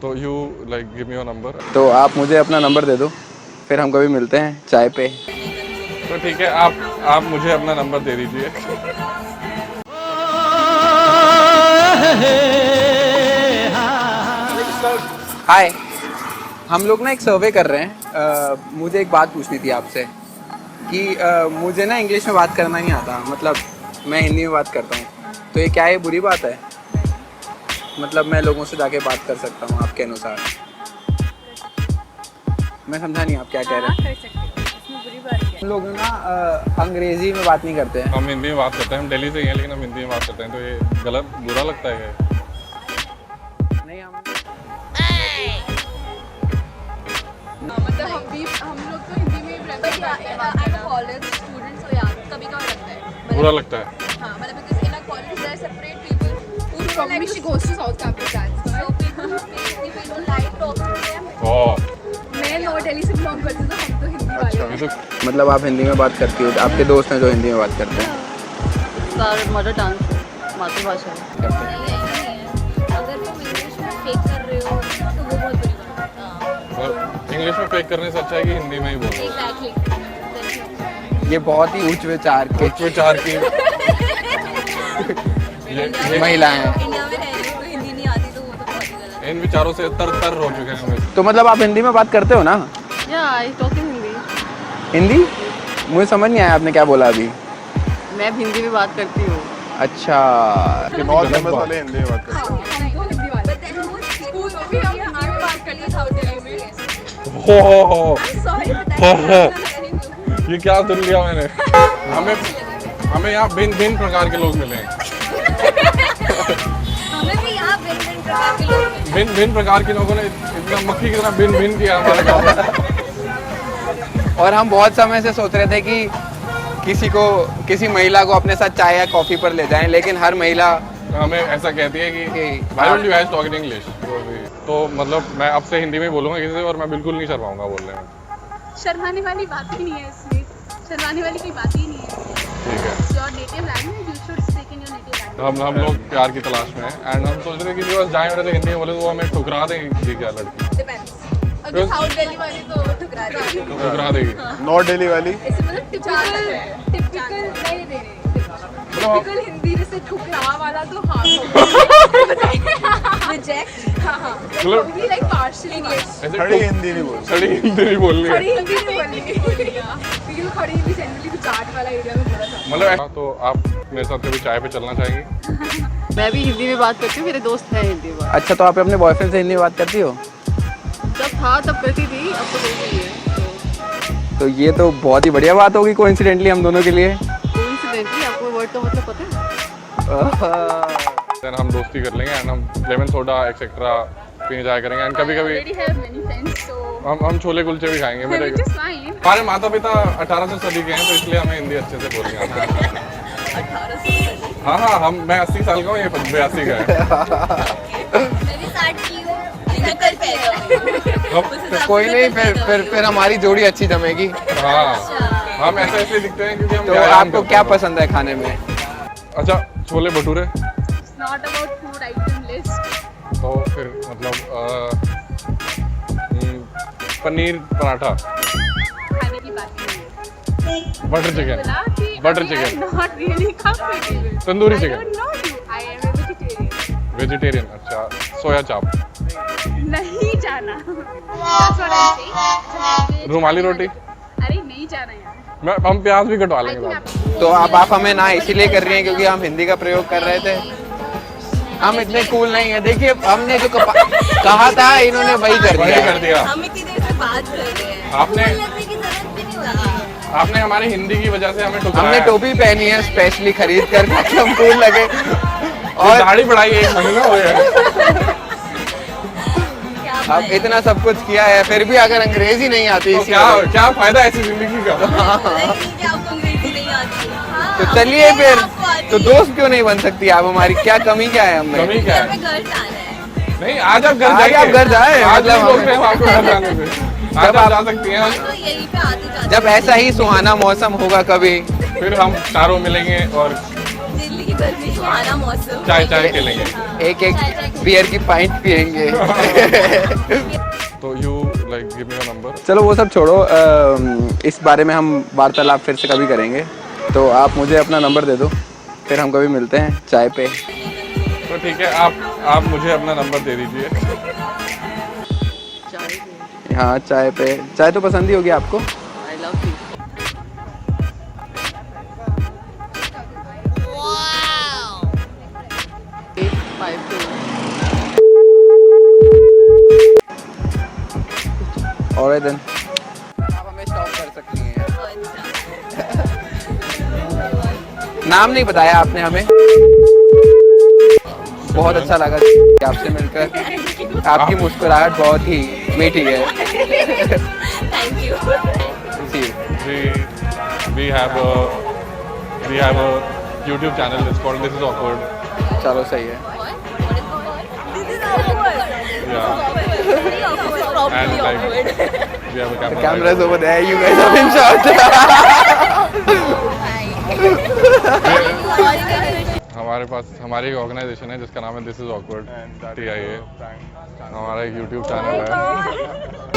तो you like give me your number. तो आप मुझे अपना नंबर दे दो, फिर हम कभी मिलते हैं चाय पे। तो ठीक है, आप मुझे अपना नंबर दे दीजिए। हाय, हम लोग ना एक सर्वे कर रहे हैं। मुझे एक बात पूछनी थी आपसे कि मुझे ना इंग्लिश में बात करना नहीं आता, मतलब मैं हिंदी में बात करता हूँ, तो ये क्या है, बुरी बात है? मतलब मैं लोगों से जाके बात कर सकता हूँ आपके अनुसार? मैं समझा नहीं आप क्या कह रहे हैं। कर सकते हो, इसमें बुरी बात क्या है? हम लोग ना अंग्रेजी में बात नहीं करते हैं। हम हिंदी में बात करते हैं, हम दिल्ली से ही हैं लेकिन हम हिंदी में बात करते हैं, तो ये गलत बुरा लगता है क्या? नहीं, हम मतलब हम लोग तो हिंदी में ही प्रेफर करते हैं बात करना। कॉलेज स्टूडेंट्स को यार कभी कभार लगता है, बुरा लगता है। हाँ, मतलब because in a college there are separate people who don't like to go to South Campus dance, so people don't like talking to them. ओह, मैं नॉर्थ दिल्ली से बिलोंग करती हूँ, तो हम तो हिंदी वाले ये हैं। तो मतलब आप हिंदी में बात करती हो, आपके दोस्त हैं जो हिंदी में बात करते हैं? मदर टंग मातृभाषा है। अगर तुम इंग्लिश में फेक कर रहे हो तो वो बहुत बुरी बात है। इंग्लिश में फेक करने से अच्छा है कि हिंदी में ही बोलो। एग्जैक्टली, ये बहुत ही उच्च विचार के उच्च विचार की ये महिलाएं हैं। इंडिया में रहने को हिंदी नहीं आती तो वो तो बहुत ही गलत है। इन विचारों से तर हो चुके हैं हम। तो मतलब आप हिंदी में बात करते हो ना? या I talk in Hindi. Hindi मुझे समझ नहीं आया आपने क्या बोला अभी। मैं हिंदी में बात करती हूँ। अच्छा, नॉर्थ एमएस वाले हिंदी में बात करते हम तो हिंदी वाले, बट देन वो स्कूल में भी हम हिंदी में बात कर लिए साउथ दिल्ली में। हैं। हो सॉरी ये क्या सुन लिया मैंने। हमें यहाँ भिन्न प्रकार के लोग मिले हैं। हमें भी यहाँ भिन्न प्रकार के लोग मिले। भिन्न प्रकार के लोगों ने इतना मक्खी की तरह भिन्न किया हमारे गाँव में। और हम बहुत समय से सोच रहे थे कि किसी महिला को अपने साथ चाय या कॉफी पर ले जाएं, लेकिन हर महिला हमें ऐसा कहती है कि कि- Why don't you guys talk in English? तो मतलब मैं अब से हिंदी में ही बोलूँगा किसी से, और मैं बिल्कुल नहीं शर्माऊंगा बोलने में। शर्माने वाली बात ही नहीं है इसमें, शर्माने वाली कोई बात ही नहीं है। ठीक है, your native language, you should speak in your native language. हम लोग प्यार की तलाश में हैं एंड हम सोच रहे थे कि जो जाए रहे थे हिंदी में बोले तो वो हमें ठुकरा देगी क्या लड़की? डिपेंड्स, अगर साउथ दिल्ली वाली तो ठुकरा देगी। तो ठुकरा देगी। नॉर्थ दिल्ली वाली ऐसे मतलब टिपिकल नहीं टिपिकल हिंदी जैसे ठुकरा वाला तो हाँ रिजेक्ट, हाँ मतलब- वी लाइक पार्शियल इंग्लिश। ऐसे खड़ी हिंदी नहीं बोल खड़ी हिंदी नहीं बोलनी है। खड़ी हिंदी नहीं बोलनी है, बिल्कुल खड़ी हिंदी जनरली गुजरात वाला एरिया में बोला जाता मतलब तो आप मेरे साथ कभी चाय पे चलना चाहेंगी? मैं भी हिंदी में बात करती हूँ, मेरे दोस्त हैं हिंदी में। अच्छा, तो आप अपने बॉयफ्रेंड से हिंदी में बात करती हो? जब था तब करती थी, अब तो नहीं है। तो ये तो बहुत ही बढ़िया बात होगी कोइंसिडेंटली हम दोनों के लिए। कोइंसिडेंटली आपको वर्ड का मतलब पता है? देन हम दोस्ती कर लेंगे एंड हम लेमन सोडा एक्सेट्रा पीने जाया करेंगे एंड कभी कभी already have many friends, so हम छोले कुलचे भी खाएंगे। मेरे which is fine. हमारे माता पिता 1800 सदी के हैं तो इसलिए हमें हिंदी अच्छे से बोलनी आती है। 1800 हाँ मैं 80 साल का हूँ, ये 82 का है। मेरी 60 की हो, मैं कल पैदा हुई। हम- कोई नहीं, फिर हमारी जोड़ी अच्छी जमेगी। हाँ हम ऐसे दिखते हैं क्योंकि हम तो व्यायाम आपको करते क्या हैं। पसंद है खाने में? अच्छा, chole bhature. It's not about food item list. तो फिर मतलब पनीर पराठा, खाने की बात नहीं है। बटर चिकन, बोला कि butter I chicken, am not really comfortable. Tandoori I chicken, don't know you. I am a vegetarian. Vegetarian. अच्छा, सोया चाप, नहीं जाना। That's what I'm saying. रुमाली रोटी। अरे नहीं जाना यार। हम प्याज भी कटवा I लेंगे think बाद में। तो अब आप हमें ना इसीलिए कर रही हैं क्योंकि हम हिंदी का प्रयोग कर रहे थे? हम इतने कूल नहीं है। देखिए, हमने जो कहा था इन्होंने वही कर वही दिया। कर दिया। हम इतनी देर से बात कर रहे हैं। आपने लगने की जरूरत भी नहीं होती। आपने हमारी हिंदी की वजह से हमें हमने ठुकराया। टोपी पहनी है स्पेशली खरीद कर ताकि हम कूल लगे। और और दाढ़ी बढ़ाई 1 महीना हो गया। अब इतना सब कुछ किया है, फिर भी अगर अंग्रेजी नहीं आती तो इसी क्या वजह- क्या फायदा ऐसी जिंदगी का? तो चलिए फिर, तो दोस्त क्यों नहीं बन सकती आप हमारी? क्या कमी क्या है हमें? कमी क्या है? नहीं, आज आप घर आज जाइए। आप घर जाए, आज मतलब भी बोलते हैं हमें- आपको घर जाने से। आज जब आप आप- जा सकती हैं, जब ऐसा ही सुहाना मौसम होगा कभी, फिर हम चारों मिलेंगे और की गर्मी सुहाना मौसम। चाय चाय खेलेंगे। एक एक बियर की पाइंट पियेंगे। तो you like give me your number. चलो वो सब छोड़ो, इस बारे में हम वार्तालाप फिर से कभी करेंगे। तो आप मुझे अपना नंबर दे दो, फिर हम कभी मिलते हैं चाय पे। तो ठीक है, आप मुझे अपना नंबर दे दीजिए। हाँ चाय पे, चाय तो पसंद ही होगी आपको। I love you. और दिन आप हमें स्टॉप कर सकती हैं। नाम नहीं बताया आपने हमें। बहुत अच्छा लगा आपसे मिलकर, आपकी मुस्कुराहट बहुत ही मीठी है। Thank you. जी we have a YouTube channel. It's called This Is Awkward. चलो सही है। Yeah. And like we have a camera. Cameras over there, you guys are in shot. हमारे पास हमारी एक ऑर्गेनाइजेशन है जिसका नाम है दिस इज ऑकवर्ड TIA। हमारा एक YouTube चैनल है।